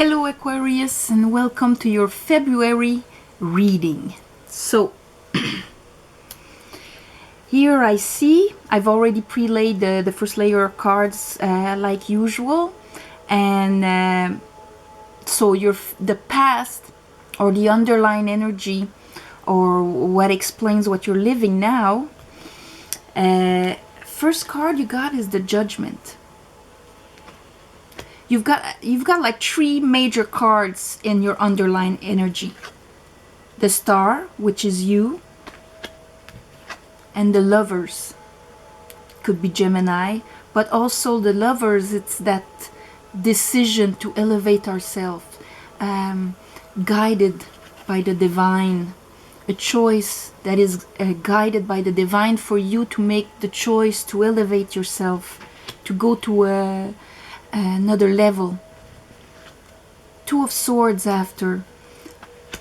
Hello Aquarius, and welcome to your February reading. So here I see I've already pre-laid the first layer of cards like usual, and so the past or the underlying energy or what explains what you're living now. First card you got is the Judgment. You've got like three major cards in your underlying energy. The Star, which is you, and the Lovers. Could be Gemini, but also the Lovers, it's that decision to elevate ourselves, guided by the divine, a choice that is guided by the divine for you to make the choice to elevate yourself, to go to another level. Two of Swords after.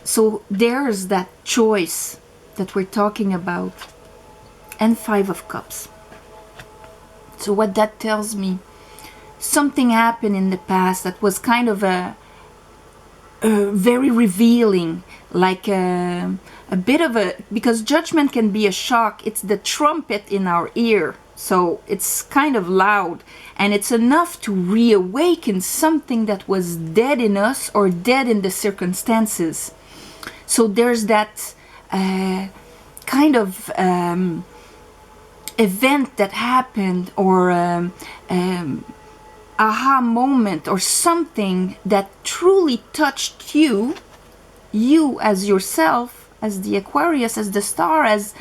So there's that choice that we're talking about. And Five of Cups. So what that tells me, something happened in the past that was kind of a very revealing, like a bit of a, because Judgment can be a shock. It's the trumpet in our ear. So it's kind of loud, and it's enough to reawaken something that was dead in us or dead in the circumstances. So there's that kind of event that happened, or aha moment, or something that truly touched you as yourself, as the Aquarius, as the Star, as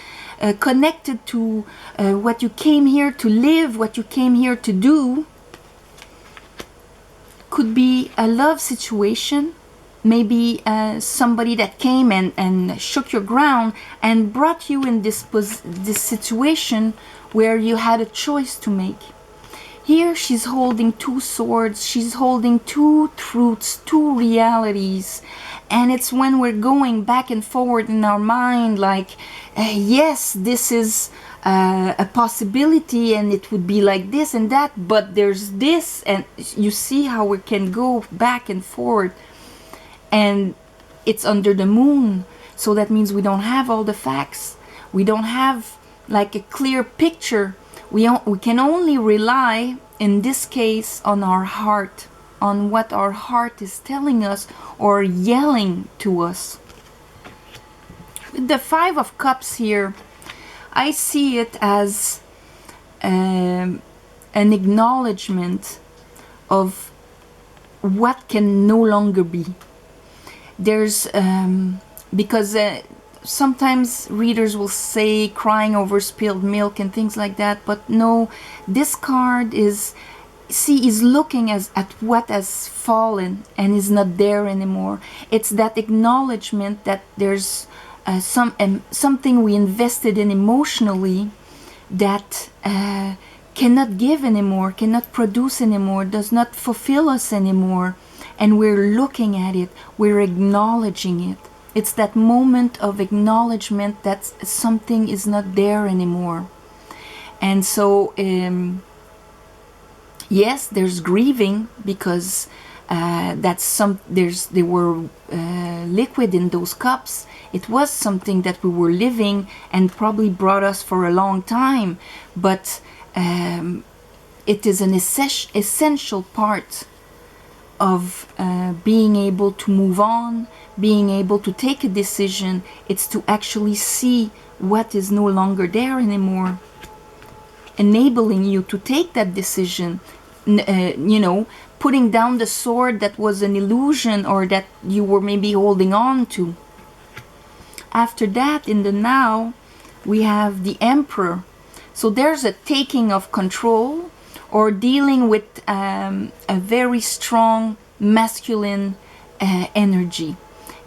connected to what you came here to live, what you came here to do. Could be a love situation, maybe somebody that came and shook your ground and brought you in this situation where you had a choice to make. Here she's holding two swords, she's holding two truths, two realities, and it's when we're going back and forward in our mind, like, yes, this is a possibility and it would be like this and that, but there's this, and you see how we can go back and forward. And it's under the moon, so that means we don't have all the facts. We don't have like a clear picture. We can only rely, in this case, on our heart, on what our heart is telling us or yelling to us. With the Five of Cups here, I see it as an acknowledgement of what can no longer be. There's because sometimes readers will say crying over spilled milk and things like that, but no, this card is looking at what has fallen and is not there anymore. It's that acknowledgement that there's something we invested in emotionally that cannot give anymore, cannot produce anymore, does not fulfill us anymore. And we're looking at it, we're acknowledging it. It's that moment of acknowledgement that something is not there anymore. And so, yes, there's grieving, because they were liquid in those cups. It was something that we were living and probably brought us for a long time. But it is an essential part of being able to move on, being able to take a decision. It's to actually see what is no longer there anymore, enabling you to take that decision, putting down the sword that was an illusion or that you were maybe holding on to. After that, in the now, we have the Emperor. So there's a taking of control, or dealing with a very strong masculine energy.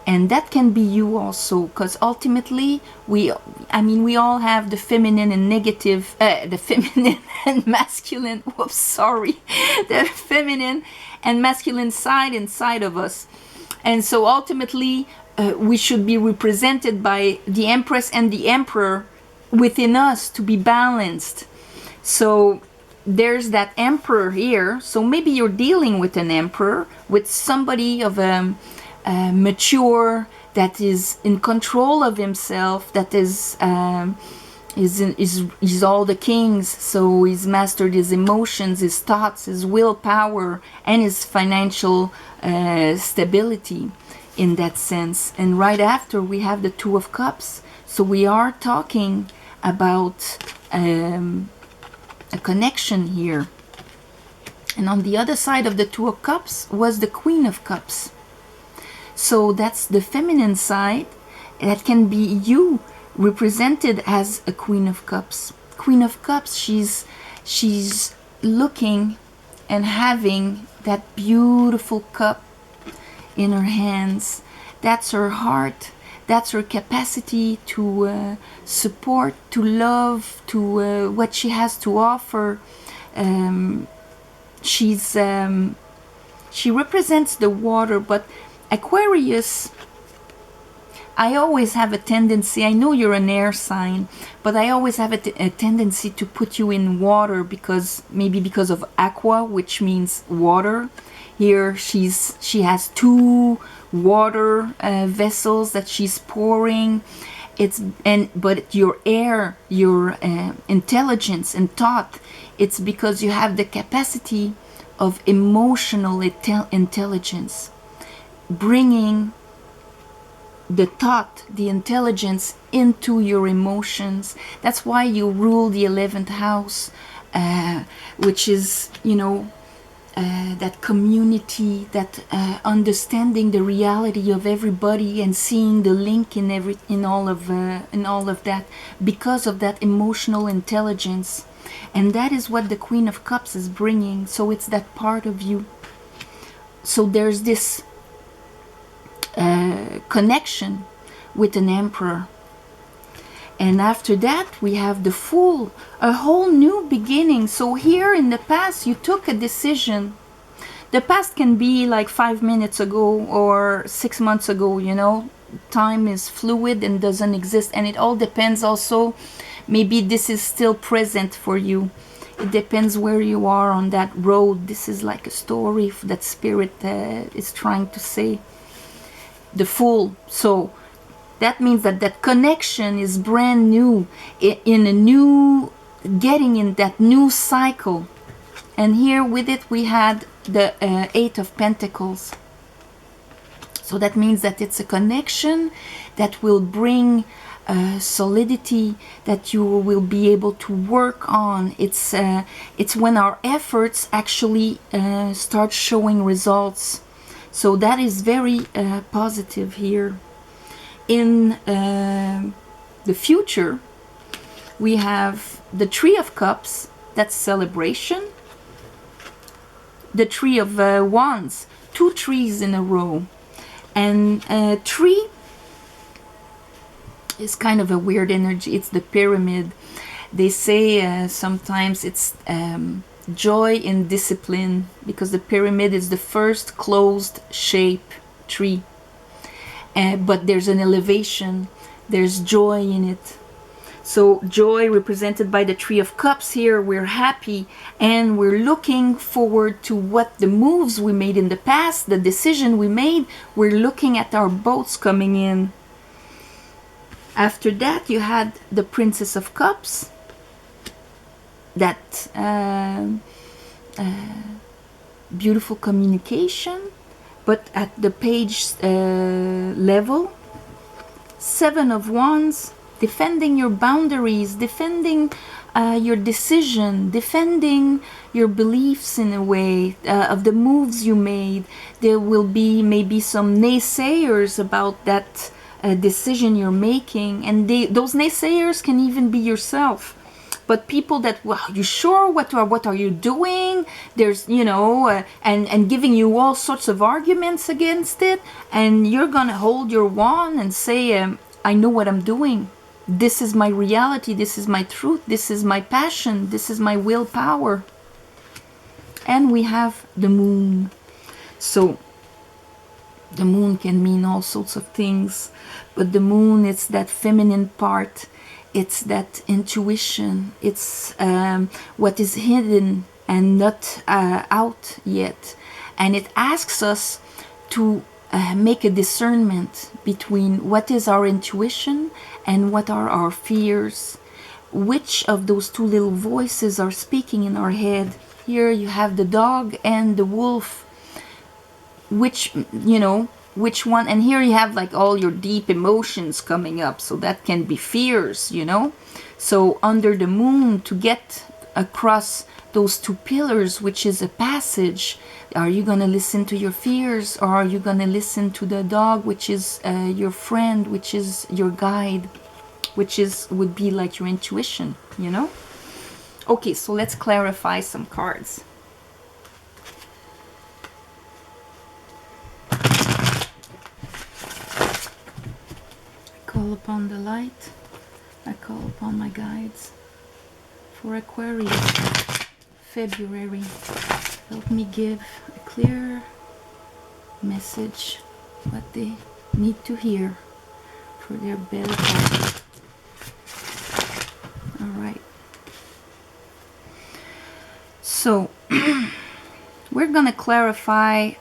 And that can be you also, because ultimately we all have the feminine and negative, the feminine and masculine, the feminine and masculine side inside of us. And so ultimately we should be represented by the Empress and the Emperor within us to be balanced. So there's that emperor here. So maybe you're dealing with an emperor, with somebody of a mature, that is in control of himself, that is all the kings. So he's mastered his emotions, his thoughts, his willpower, and his financial stability in that sense. And right after we have the Two of Cups. So we are talking about a connection here. And on the other side of the Two of Cups was the Queen of Cups. So that's the feminine side. That can be you represented as a Queen of Cups. Queen of Cups, she's looking and having that beautiful cup in her hands. That's her heart. That's her capacity to support, to love, to what she has to offer. She represents the water, but Aquarius, I always have a tendency, I know you're an air sign, but I always have a tendency to put you in water, because maybe because of aqua, which means water. Here she has two water vessels that she's pouring. But your air, your intelligence and thought, it's because you have the capacity of emotional intelligence, bringing the thought, the intelligence into your emotions. That's why you rule the 11th house, which is, that community, that understanding the reality of everybody and seeing the link in all of that, because of that emotional intelligence. And that is what the Queen of Cups is bringing. So it's that part of you. So there's this connection with an emperor. And after that we have the Fool, a whole new beginning. So here in the past you took a decision. The past can be like 5 minutes ago or 6 months ago. Time is fluid and doesn't exist, and it all depends also, maybe this is still present for you. It depends where you are on that road. This is like a story that Spirit is trying to say. The Fool. So that means that connection is brand new, getting in that new cycle. And here with it we had the Eight of Pentacles. So that means that it's a connection that will bring solidity, that you will be able to work on. It's when our efforts actually start showing results. So that is very positive here. In the future, we have the Three of Cups, that's celebration. The Three of Wands, 2 trees in a row. And tree is kind of a weird energy. It's the pyramid. They say sometimes it's joy in discipline, because the pyramid is the first closed shape tree. But there's an elevation, there's joy in it. So joy represented by the Three of Cups here. We're happy and we're looking forward to what the moves we made in the past, the decision we made. We're looking at our boats coming in. After that you had the Princess of Cups. That beautiful communication, but at the page level. Seven of Wands, defending your boundaries, defending your decision, defending your beliefs in a way, of the moves you made. There will be maybe some naysayers about that decision you're making, and those naysayers can even be yourself. But people that, well, you sure? What are you doing? There's, and giving you all sorts of arguments against it, and you're gonna hold your wand and say, I know what I'm doing. This is my reality. This is my truth. This is my passion. This is my willpower. And we have the Moon. So the Moon can mean all sorts of things, but the Moon, it's that feminine part. it's that intuition. It's what is hidden and not out yet. And it asks us to make a discernment between what is our intuition and what are our fears. Which of those two little voices are speaking in our head? Here you have the dog and the wolf. Which, you know, which one? And here you have like all your deep emotions coming up. So that can be fears, you know. So under the moon, to get across those two pillars, which is a passage, are you going to listen to your fears, or are you going to listen to the dog, which is your friend, which is your guide, which is would be like your intuition, you know? Okay, so let's clarify some cards. I call upon the light. I call upon my guides. For Aquarius February, help me give a clear message, what they need to hear for their better health. Alright. So, we're going to clarify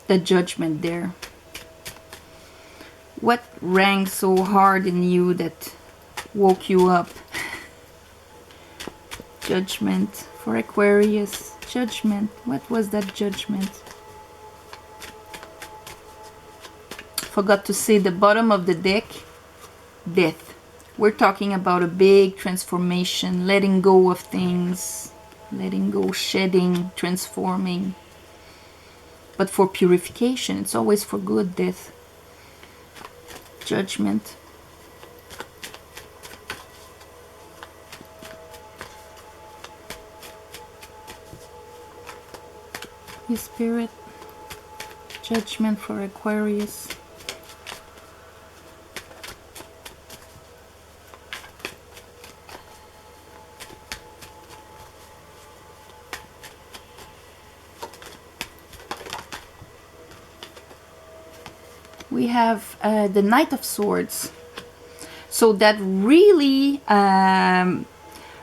the judgment there. What rang so hard in you that woke you up? Judgment for Aquarius. Judgment. What was that judgment? Forgot to say the bottom of the deck. Death. We're talking about a big transformation, letting go of things, letting go, shedding, transforming. But for purification, it's always for good, death. Judgment. Your spirit. Judgment for Aquarius. We have the Knight of Swords. So that really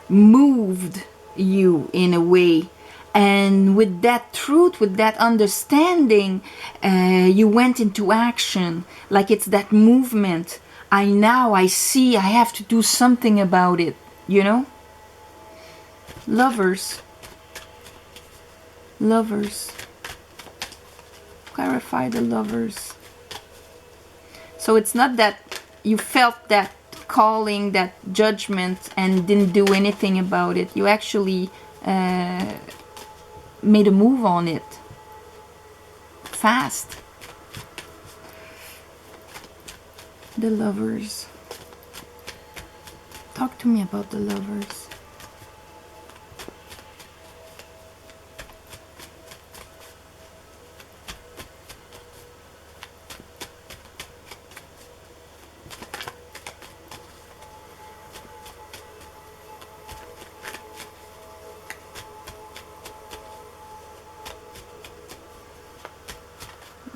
moved you in a way. And with that truth, with that understanding, you went into action. Like it's that movement. I see, I have to do something about it, you know? Lovers. Lovers. Clarify the lovers. So it's not that you felt that calling, that judgment, and didn't do anything about it. You actually made a move on it fast. The lovers. Talk to me about the lovers.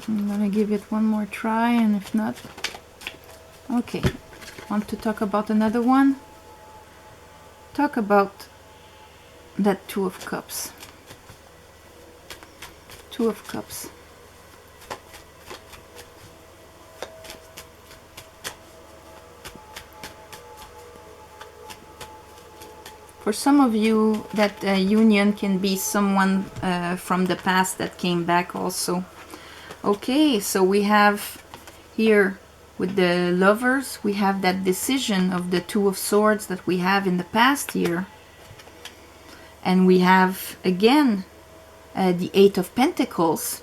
I'm gonna give it one more try, and if not, okay. Want to talk about another one? Talk about that Two of Cups. Two of Cups. For some of you, that union can be someone from the past that came back also. Okay, so we have here with the lovers, we have that decision of the Two of Swords that we have in the past year. And we have again the Eight of Pentacles.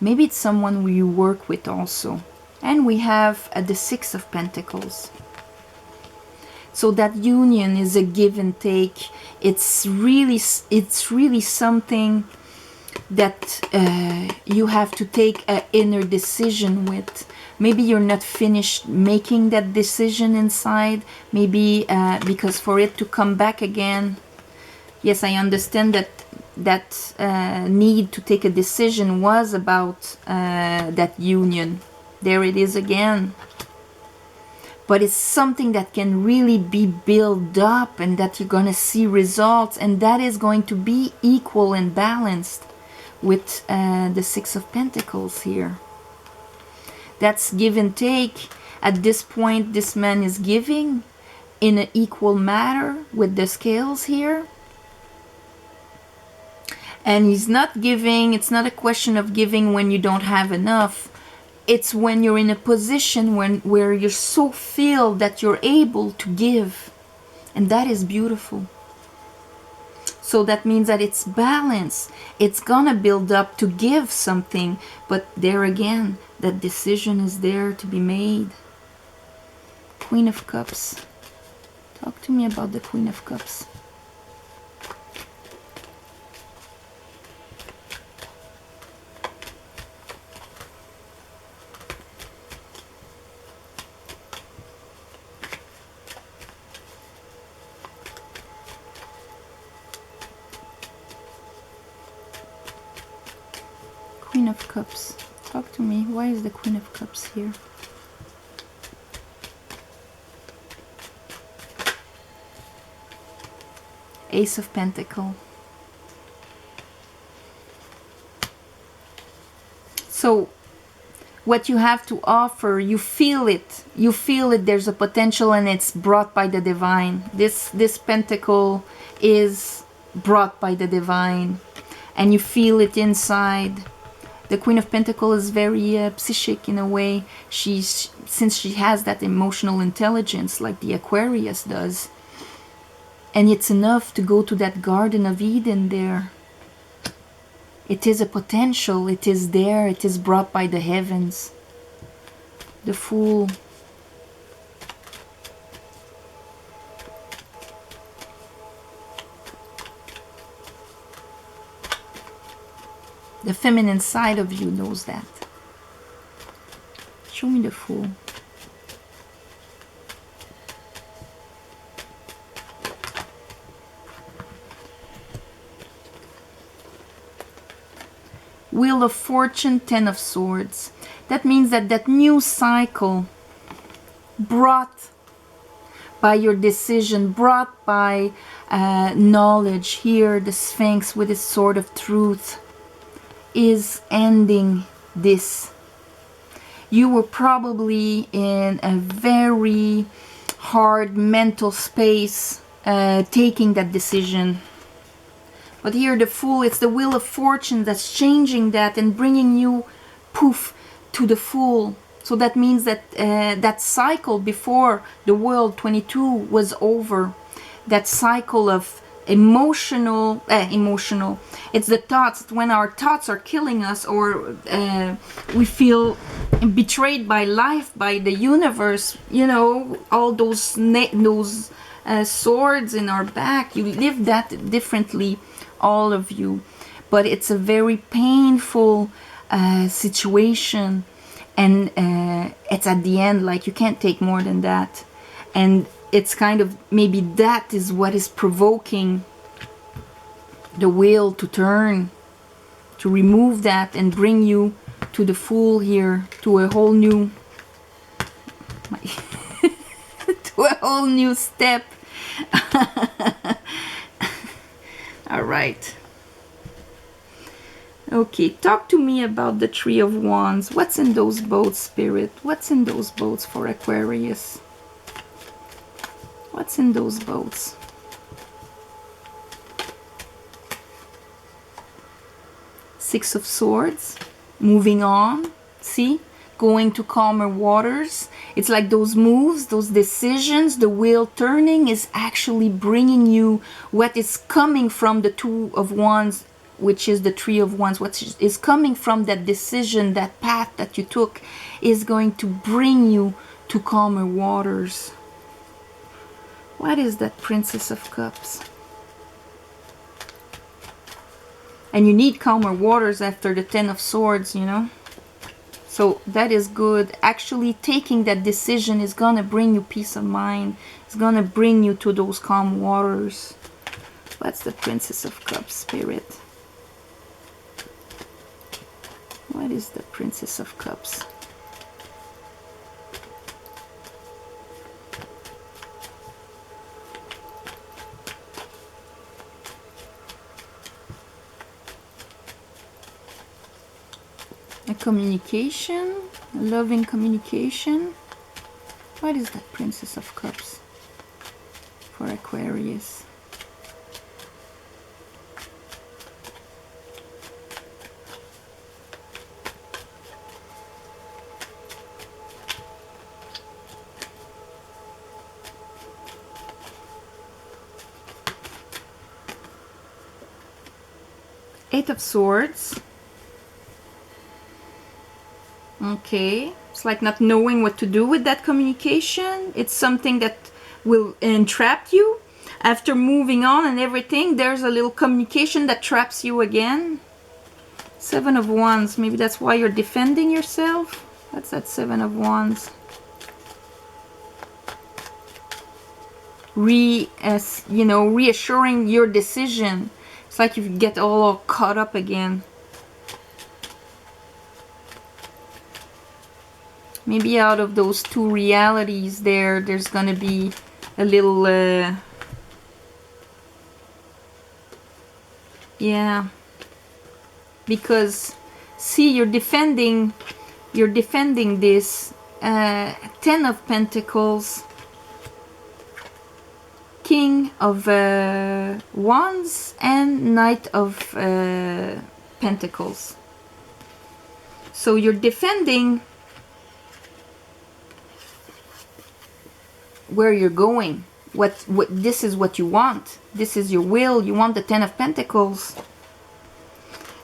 Maybe it's someone you work with also. And we have the Six of Pentacles. So that union is a give and take. It's really something that you have to take an inner decision with. Maybe you're not finished making that decision inside. Maybe because for it to come back again. Yes, I understand that need to take a decision was about that union. There it is again. But it's something that can really be built up and that you're going to see results, and that is going to be equal and balanced with the Six of Pentacles here. That's give and take. At this point, this man is giving in an equal manner with the scales here. And he's not giving, it's not a question of giving when you don't have enough. It's when you're in a position where you so feel that you're able to give. And that is beautiful. So that means that it's balance. It's gonna build up to give something. But there again, that decision is there to be made. Queen of Cups. Talk to me about the Queen of Cups. Queen of Cups. Talk to me. Why is the Queen of Cups here? Ace of Pentacles. So what you have to offer, you feel it. You feel it. There's a potential and it's brought by the divine. This pentacle is brought by the divine. And you feel it inside. The Queen of Pentacles is very psychic in a way. Since she has that emotional intelligence like the Aquarius does. And it's enough to go to that Garden of Eden there. It is a potential. It is there. It is brought by the heavens. The Fool. The feminine side of you knows that. Show me the Fool. Wheel of Fortune, Ten of Swords. That means that new cycle brought by your decision, brought by knowledge. Here, the Sphinx with his sword of truth is ending this. You were probably in a very hard mental space taking that decision. But here the Fool, it's the Wheel of Fortune that's changing that and bringing you, poof, to the Fool. So that means that that cycle before the World 22 was over. That cycle of emotional, it's the thoughts, when our thoughts are killing us, or we feel betrayed by life, by the universe, you know, all those swords in our back. You live that differently, all of you, but it's a very painful situation, and it's at the end, like, you can't take more than that. And it's kind of, maybe that is what is provoking the wheel to turn, to remove that and bring you to the Fool here, to a whole new to a whole new step. All right. Okay, talk to me about the Three of Wands. What's in those boats, Spirit? What's in those boats for Aquarius? What's in those boats? Six of Swords. Moving on. See? Going to calmer waters. It's like those moves, those decisions, the wheel turning is actually bringing you what is coming from the Two of Wands, which is the Three of Wands. What is coming from that decision, that path that you took, is going to bring you to calmer waters. What is that Princess of Cups? And you need calmer waters after the Ten of Swords, you know. So that is good. Actually taking that decision is going to bring you peace of mind. It's going to bring you to those calm waters. What's the Princess of Cups, Spirit? What is the Princess of Cups? A communication, a loving communication. What is that Princess of Cups for Aquarius? Eight of Swords. Okay, it's like not knowing what to do with that communication. It's something that will entrap you. After moving on and everything, there's a little communication that traps you again. Seven of Wands, maybe that's why you're defending yourself. That's that Seven of Wands. Reassuring your decision. It's like you get all caught up again. Maybe out of those two realities there's gonna be a little yeah, because see, you're defending this Ten of Pentacles, King of Wands, and Knight of Pentacles. So you're defending where you're going. What this is what you want. This is your will. You want the Ten of Pentacles.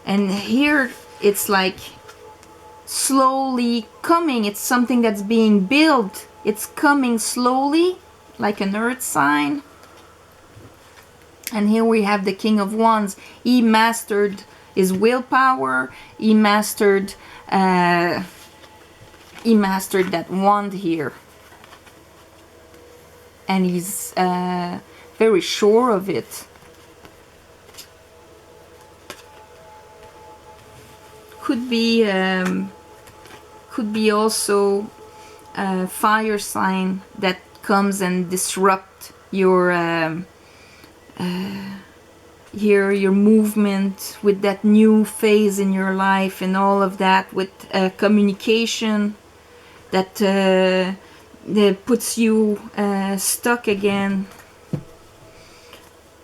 And here it's like slowly coming. It's something that's being built. It's coming slowly, like an earth sign. And here we have the King of Wands. He mastered his willpower. He mastered that wand here. And he's very sure of it. Could be also a fire sign that comes and disrupt your your movement with that new phase in your life and all of that, with communication that puts you stuck again.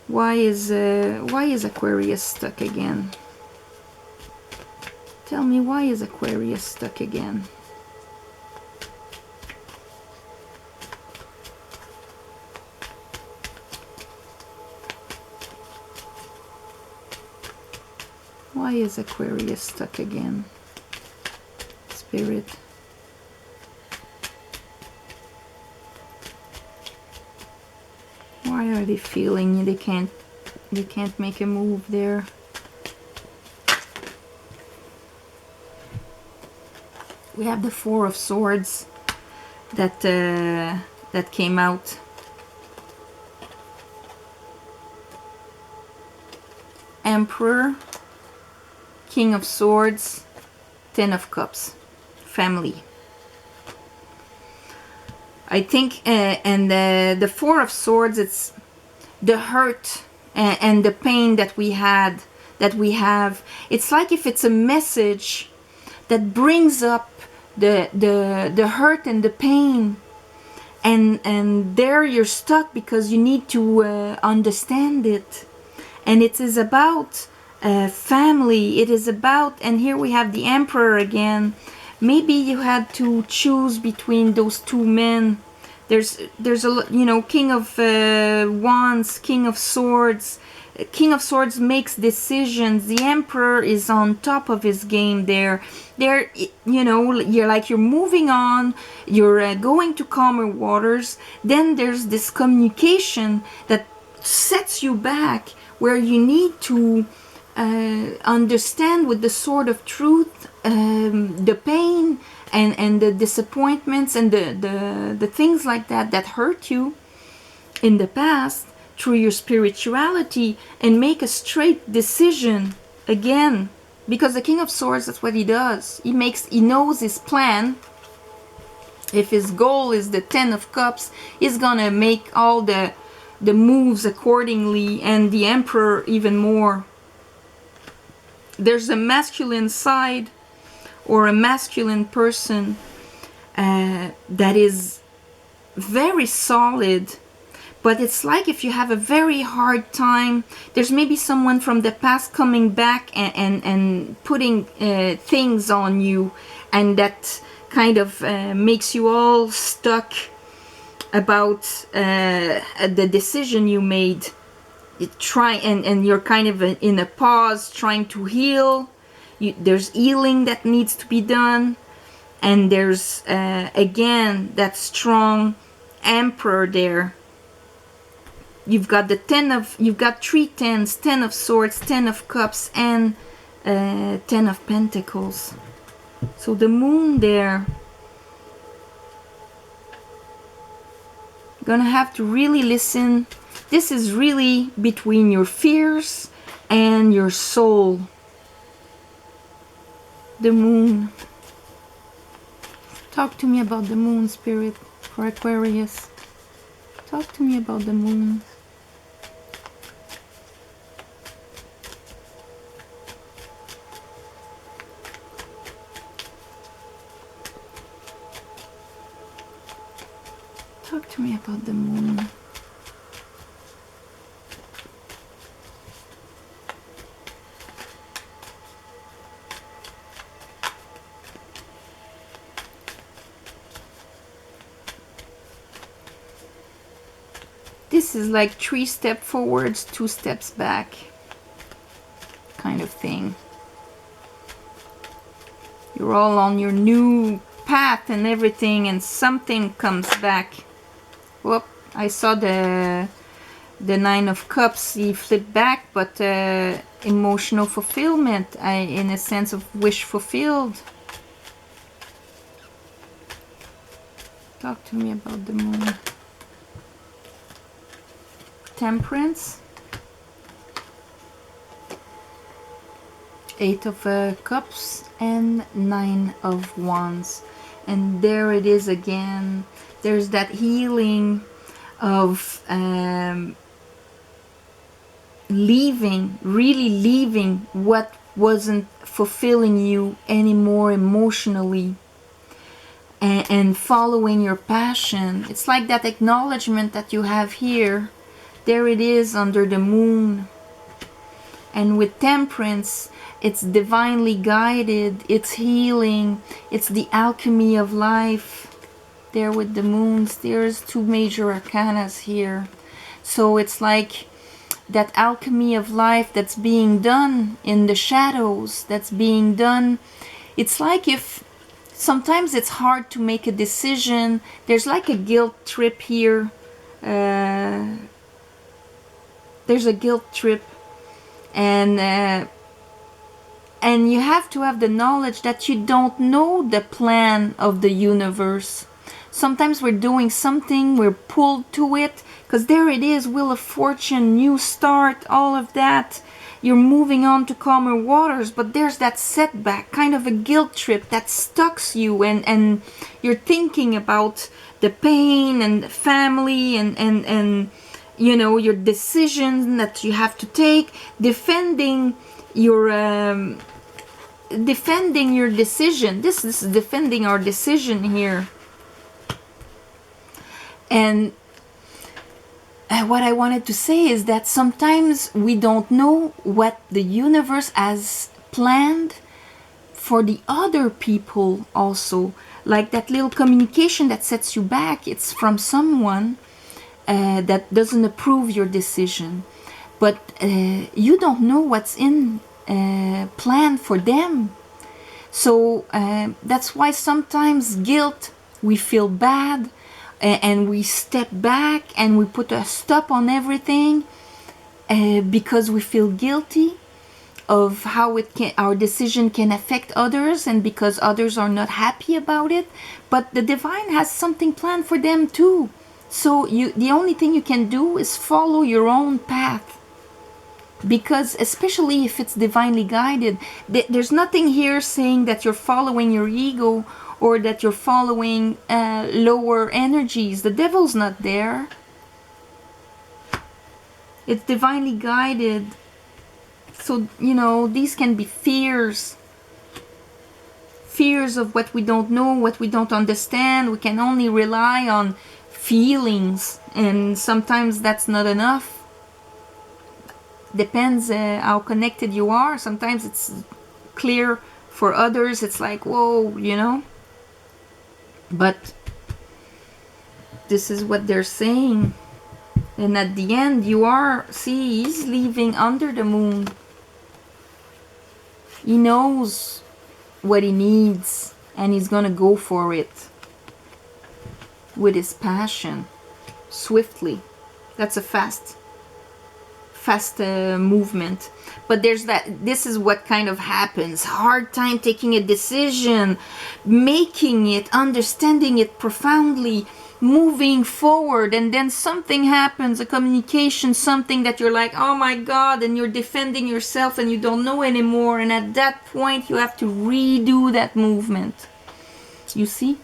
Why is Aquarius stuck again? Tell me, why is Aquarius stuck again? Why is Aquarius stuck again? Spirit. Why are they feeling they can't make a move there? We have the Four of Swords that came out. Emperor, King of Swords, Ten of Cups, family. I think, and the Four of Swords, it's the hurt and the pain that we have. It's like if it's a message that brings up the hurt and the pain, and there you're stuck because you need to understand it. And it is about family. It is about, and here we have the Emperor again. Maybe you had to choose between those two men. There's a King of Wands, King of Swords. King of Swords makes decisions. The Emperor is on top of his game there. You're moving on. You're going to calmer waters. Then there's this communication that sets you back, where you need to understand with the sword of truth the pain and the disappointments and the things like that hurt you in the past, through your spirituality, and make a straight decision again. Because the King of Swords, that's what he does. He knows his plan. If his goal is the Ten of Cups, he's gonna make all the moves accordingly, and the Emperor even more. There's a masculine side or a masculine person that is very solid. But it's like if you have a very hard time, there's maybe someone from the past coming back and putting things on you, and that kind of makes you all stuck about the decision you made. And you're kind of in a pause trying to heal. There's healing that needs to be done, and there's again that strong emperor there. You've got you've got 3 tens, 10 of swords, 10 of cups, and 10 of pentacles. So the moon there, gonna have to really listen. This is really between your fears and your soul. The moon. Talk to me about the moon, Spirit, for Aquarius. Talk to me about the moon. Talk to me about the moon. This is like 3 steps forwards, 2 steps back kind of thing. You're all on your new path and everything, and something comes back. Whoop, I saw the 9 of cups, he flipped back, but emotional fulfillment, in a sense of wish fulfilled. Talk to me about the moon. Temperance, 8 of cups and 9 of wands, and there it is again. There's that healing of leaving, really leaving what wasn't fulfilling you anymore emotionally, and following your passion. It's like that acknowledgement that you have here. There it is under the moon. And with temperance, it's divinely guided, it's healing, it's the alchemy of life. There with the moons, there's 2 major arcanas here. So it's like that alchemy of life that's being done in the shadows, that's being done. It's like if sometimes it's hard to make a decision. There's like a guilt trip here. There's a guilt trip, and you have to have the knowledge that you don't know the plan of the universe. Sometimes we're doing something, we're pulled to it, because there it is, Wheel of Fortune, new start, all of that. You're moving on to calmer waters, but there's that setback, kind of a guilt trip that stucks you, and you're thinking about the pain and the family and you know, your decision that you have to take, defending your decision. This is defending our decision here. And what I wanted to say is that sometimes we don't know what the universe has planned for the other people also. Like that little communication that sets you back, it's from someone that doesn't approve your decision, but you don't know what's in plan for them. So that's why sometimes guilt, we feel bad, and we step back and we put a stop on everything because we feel guilty of how our decision can affect others, and because others are not happy about it. But the divine has something planned for them too. So the only thing you can do is follow your own path, because especially if it's divinely guided, there's nothing here saying that you're following your ego or that you're following lower energies. The devil's not there. It's divinely guided. So, you know, these can be fears fears of what we don't know, what we don't understand. We can only rely on feelings, and sometimes that's not enough. Depends how connected you are. Sometimes it's clear, for others it's like, whoa, you know. But this is what they're saying. And at the end, you are, see, he's leaving under the moon. He knows what he needs, and he's gonna go for it with his passion, swiftly. That's a fast movement. But there's that, this is what kind of happens. Hard time taking a decision, making it, understanding it profoundly, moving forward, and then something happens, a communication, something that you're like, oh my god, and you're defending yourself and you don't know anymore, and at that point you have to redo that movement. You see?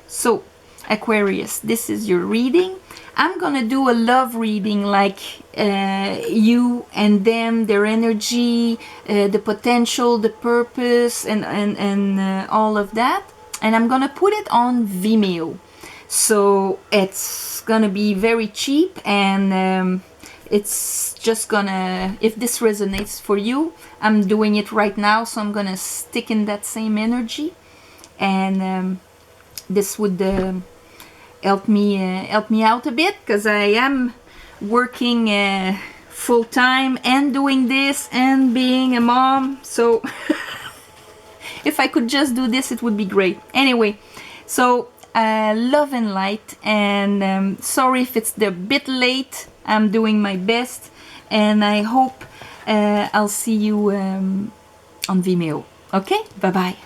So Aquarius, this is your reading. I'm gonna do a love reading, like you and them, their energy, the potential, the purpose, and all of that. And I'm gonna put it on Vimeo. So it's gonna be very cheap, and it's just gonna, if this resonates for you, I'm doing it right now, so I'm gonna stick in that same energy, and this would help me out a bit, because I am working full-time and doing this and being a mom, so if I could just do this, it would be great. Anyway, so love and light, and sorry if it's a bit late. I'm doing my best, and I hope I'll see you on Vimeo. Okay, bye bye.